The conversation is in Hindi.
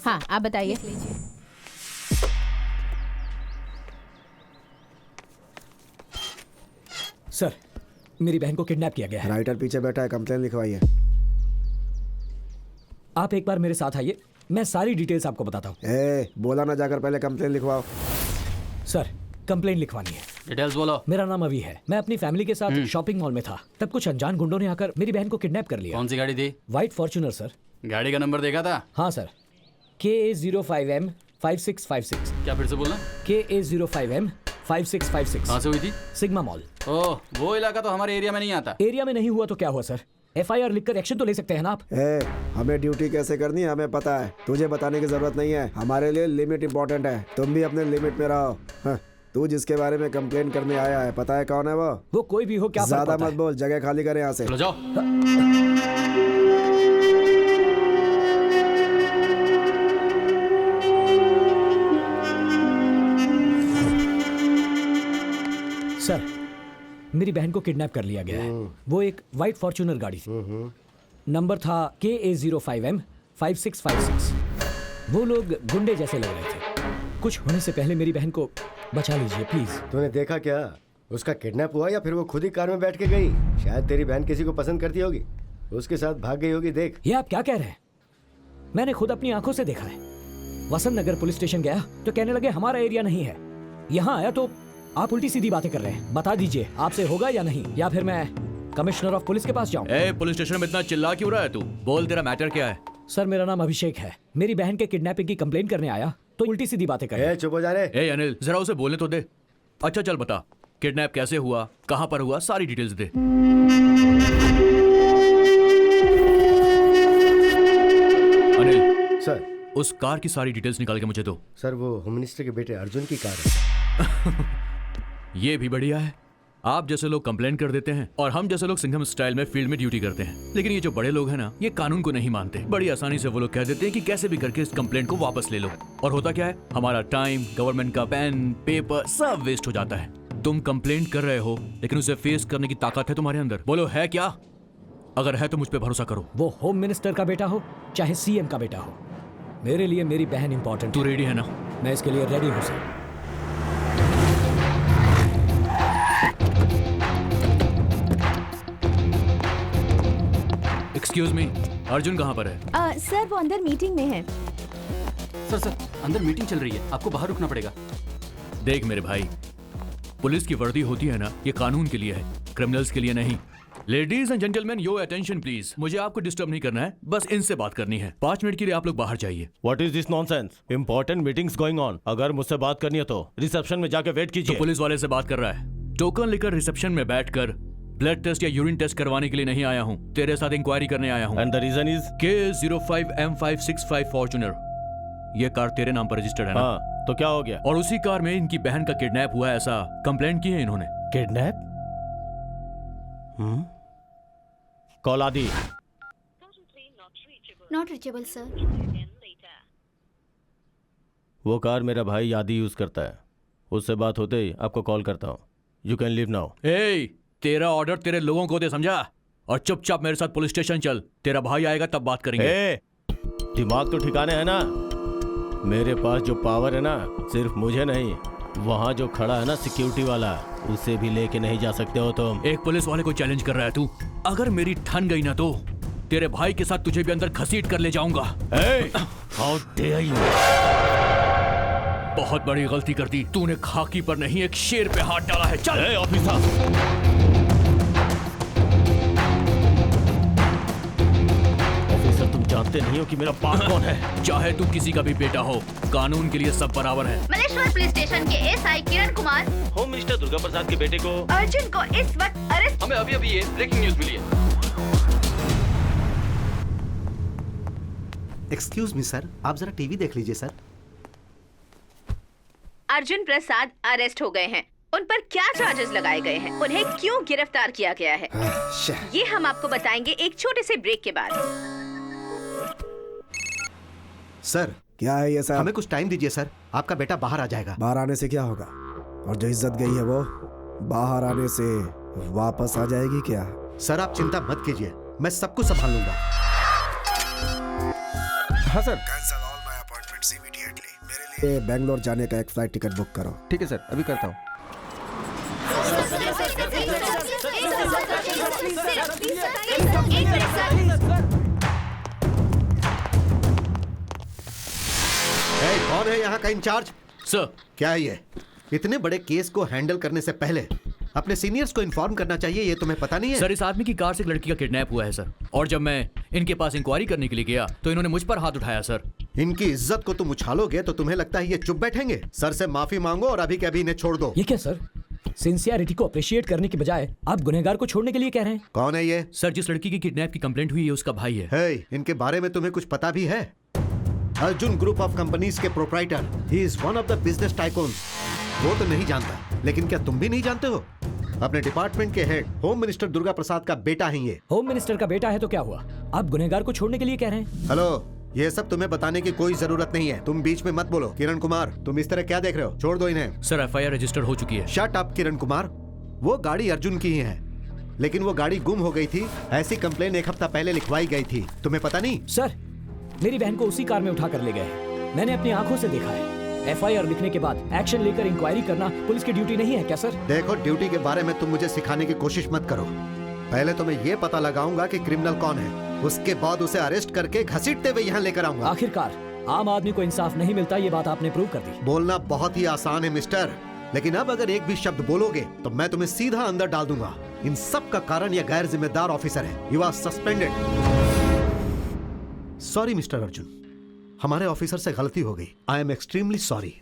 हाँ आप बताइए। सर, मेरी बहन को किडनैप किया गया है। राइटर पीछे बैठा है, कंप्लेन लिखवाइए। आप एक बार मेरे साथ आइए, मैं सारी डिटेल्स आपको बताता हूँ। बोला ना जाकर पहले कंप्लेन लिखवाओ। सर, कंप्लेन लिखवानी है। डिटेल्स बोलो। मेरा नाम अभी है। मैं अपनी फैमिली के साथ शॉपिंग मॉल में था, तब कुछ अनजान गुंडों ने आकर मेरी बहन को किडनैप कर लिया। कौन सी गाड़ी थी? White Fortuner sir. गाड़ी का नंबर देखा था? हाँ सर, KA05M5656। क्या फिर से बोलना? KA05M5656। कहाँ से हुई थी? Sigma mall. ओह, वो इलाका तो हमारे एरिया में नहीं आता। एरिया में नहीं हुआ तो क्या हुआ सर? FIR लिखकर एक्शन तो ले सकते हैं ना आप। हमें ड्यूटी कैसे करनी है हमें पता है, तुझे बताने की जरूरत नहीं है। हमारे लिए लिमिट इंपॉर्टेंट है, तुम भी अपने लिमिट में रहो। हाँ, तू जिसके बारे में कंप्लेन करने आया है, पता है कौन है वो? वो कोई भी हो, क्या ज्यादा मत बोल, जगह खाली करे यहाँ से। चलो जाओ। सर, मेरी बहन को किडनैप कर लिया गया है। वो एक व्हाइट फॉर्च्यूनर गाड़ी थी, नंबर था KA05M5656। वो लोग गुंडे जैसे लग रहे थे। कुछ होने से पहले मेरी बहन को बचा लीजिए प्लीज। तूने देखा क्या? उसका किडनैप हुआ या फिर वो खुद ही कार में बैठ के गई? शायद तेरी बहन किसी को पसंद करती होगी, उसके साथ भाग गई होगी। देख। ये आप क्या कह रहे हैं? मैंने खुद अपनी आंखों से देखा है। वसंत नगर पुलिस स्टेशन गया तो कहने लगे हमारा एरिया नहीं है। यहाँ आया तो आप उल्टी सीधी बातें कर रहे हैं। बता दीजिए आपसे होगा या नहीं, या फिर मैं कमिश्नर ऑफ पुलिस के पास जाऊं? पुलिस स्टेशन में इतना चिल्ला क्यों रहा है तू? बोल, तेरा मैटर क्या है? सर, मेरा नाम अभिषेक है। मेरी बहन के किडनैपिंग की कंप्लेन करने आया तो उल्टी सीधी बातें कर रहे हैं। चुप हो जा रे। अनिल, जरा उसे बोलने तो दे। अच्छा चल बता, किडनैप कैसे हुआ, कहां पर हुआ, सारी डिटेल्स दे। अनिल सर, उस कार की सारी डिटेल्स निकाल के मुझे दो। सर वो होम मिनिस्टर के बेटे अर्जुन की कार है। ये भी बढ़िया है। आप जैसे लोग कंप्लेन कर देते हैं और हम जैसे लोग सिंघम स्टाइल में फील्ड में ड्यूटी करते हैं। लेकिन ये जो बड़े लोग हैं ना, ये कानून को नहीं मानते। बड़ी आसानी से वो लोग कह देते हैं कि कैसे भी करके इस कंप्लेंट को वापस ले लो। और होता क्या है, हमारा टाइम, गवर्नमेंट का पेन, पेपर सब वेस्ट हो जाता है। तुम कंप्लेंट कर रहे हो, लेकिन उसे फेस करने की ताकत है तुम्हारे अंदर। बोलो है क्या? अगर है तो मुझ पर भरोसा करो। वो होम मिनिस्टर का बेटा हो चाहे CM का बेटा हो, मेरे लिए मेरी बहन इंपॉर्टेंट। तू रेडी है ना? मैं इसके लिए रेडी हूँ सर। एक्सक्यूज मी, अर्जुन कहाँ पर है? सर वो अंदर मीटिंग में है। सर अंदर मीटिंग चल रही है, आपको बाहर रुकना पड़ेगा। देख मेरे भाई, पुलिस की वर्दी होती है ना, ये कानून के लिए है, क्रिमिनल्स के लिए नहीं। Ladies and gentleman, your attention please. मुझे आपको डिस्टर्ब नहीं करना है, बस इनसे बात करनी है। 5 मिनट के लिए आप लोग बाहर जाइए। What is this nonsense? Important meetings going on. अगर मुझसे बात करनी है तो रिसेप्शन में जाके वेट तो कीजिए। पुलिस वाले से बात कर रहा है। टोकन लेकर रिसेप्शन में बैठकर ब्लड टेस्ट या यूरिन टेस्ट करवाने के लिए नहीं आया हूँ, तेरे साथ इंक्वायरी करने आया हूँ। And the reason is? KA05M565 Fortuner, ये कार तेरे नाम पर रजिस्टर्ड है ना? हाँ, तो क्या हो गया? और उसी कार में इनकी बहन का किडनैप हुआ है, ऐसा कंप्लेंट की है इन्होंने। किडनैप? कॉल आदि। Not reachable sir. वो कार मेरा भाई आदि यूज करता है, उससे बात होते ही आपको कॉल करता हूँ। You can leave now. तेरा ऑर्डर तेरे लोगों को दे, समझा? और चुपचाप मेरे साथ पुलिस स्टेशन चल, तेरा भाई आएगा तब बात करेंगे। दिमाग तो ठिकाने है ना? मेरे पास जो पावर है ना, सिर्फ मुझे नहीं, वहाँ जो खड़ा है ना सिक्योरिटी वाला, उसे भी लेके नहीं जा सकते हो तुम। एक पुलिस वाले को चैलेंज कर रहा है तू? अगर मेरी ठन गई ना तो तेरे भाई के साथ तुझे भी अंदर घसीट कर ले जाऊंगा। How dare you! बहुत बड़ी गलती कर दी तूने, खाकी पर नहीं एक शेर पे हाथ डाला है। चल ऑफिसर! तुम जानते नहीं हो कि मेरा बाप कौन है? चाहे तू किसी का भी बेटा हो, कानून के लिए सब बराबर है। मलेश्वर पुलिस स्टेशन के SI Kiran Kumar home minister Durga Prasad के बेटे को अर्जुन को इस वक्त अरेस्ट। हमें अभी ये ब्रेकिंग न्यूज मिली है। एक्सक्यूज मी सर, आप जरा टीवी देख लीजिए सर। अर्जुन प्रसाद अरेस्ट हो गए हैं। उन पर क्या चार्जेस लगाए गए हैं, उन्हें क्यों गिरफ्तार किया गया है, ये हम आपको बताएंगे एक छोटे से ब्रेक के बाद। सर क्या है ये सर? हमें कुछ टाइम दीजिए सर, आपका बेटा बाहर आ जाएगा। बाहर आने से क्या होगा? और जो इज्जत गई है वो बाहर आने से वापस आ जाएगी क्या? सर आप चिंता मत कीजिए, मैं सब कुछ संभाल लूंगा। हाँ सर। Cancel all my ये बेंगलोर जाने का एक फ्लाइट टिकट बुक करो। ठीक है सर, अभी करता हूँ। कौन है यहाँ का इंचार्ज? सर, क्या है ये? इतने बड़े केस को हैंडल करने से पहले अपने सीनियर्स को इन्फॉर्म करना चाहिए, ये तुम्हें पता नहीं है? सर, इस आदमी की कार से एक लड़की का किडनैप हुआ है सर, और जब मैं इनके पास इंक्वायरी करने के लिए गया तो इन्होंने मुझ पर हाथ उठाया सर। इनकी इज्जत को तुम उछालोगे तो तुम्हें लगता है ये चुप बैठेंगे? सर से माफी मांगो और अभी के अभी इन्हें छोड़ दो। ये क्या सर, सिंसियरिटी को अप्रिशिएट करने के बजाय आप गुनहगार को छोड़ने के लिए कह रहे हैं? कौन है ये? सर, जिस लड़की की किडनैप की कंप्लेंट हुई है उसका भाई है। हे, इनके बारे में तुम्हें कुछ पता भी है? अर्जुन ग्रुप ऑफ कंपनीज के proprietor, he is one of the business tycoons. वो तो नहीं जानता, लेकिन क्या तुम भी नहीं जानते हो? अपने डिपार्टमेंट के head home minister Durga Prasad का बेटा है ये। होम मिनिस्टर का बेटा है तो क्या हुआ, आप गुनहगार को छोड़ने के लिए कह रहे हैं? हेलो, ये सब तुम्हें बताने की कोई जरूरत नहीं है, तुम बीच में मत बोलो। किरण कुमार, तुम इस तरह क्या देख रहे हो? छोड़ दो इन्हें। सर, FIR रजिस्टर हो चुकी है। शट अप किरण कुमार, वो गाड़ी अर्जुन की ही है, लेकिन वो गाड़ी गुम हो गई थी, ऐसी कंप्लेन एक हफ्ता पहले लिखवाई गई थी, तुम्हें पता नहीं? सर, मेरी बहन को उसी कार में उठा कर ले गए, मैंने अपनी आंखों से देखा है। FIR लिखने के बाद एक्शन लेकर इंक्वायरी करना पुलिस की ड्यूटी नहीं है क्या सर? देखो, ड्यूटी के बारे में तुम मुझे सिखाने की कोशिश मत करो। पहले तो मैं ये पता लगाऊंगा कि क्रिमिनल कौन है, उसके बाद उसे अरेस्ट करके घसीटते हुए यहाँ लेकर आऊंगा। आखिरकार आम आदमी को इंसाफ नहीं मिलता, ये बात आपने प्रूव कर दी। बोलना बहुत ही आसान है मिस्टर, लेकिन अब अगर एक भी शब्द बोलोगे तो मैं तुम्हें सीधा अंदर डाल दूंगा। इन सब का कारण यह गैर जिम्मेदार ऑफिसर है। You are suspended. Sorry mister Arjun, हमारे ऑफिसर से गलती हो गई। I am extremely sorry.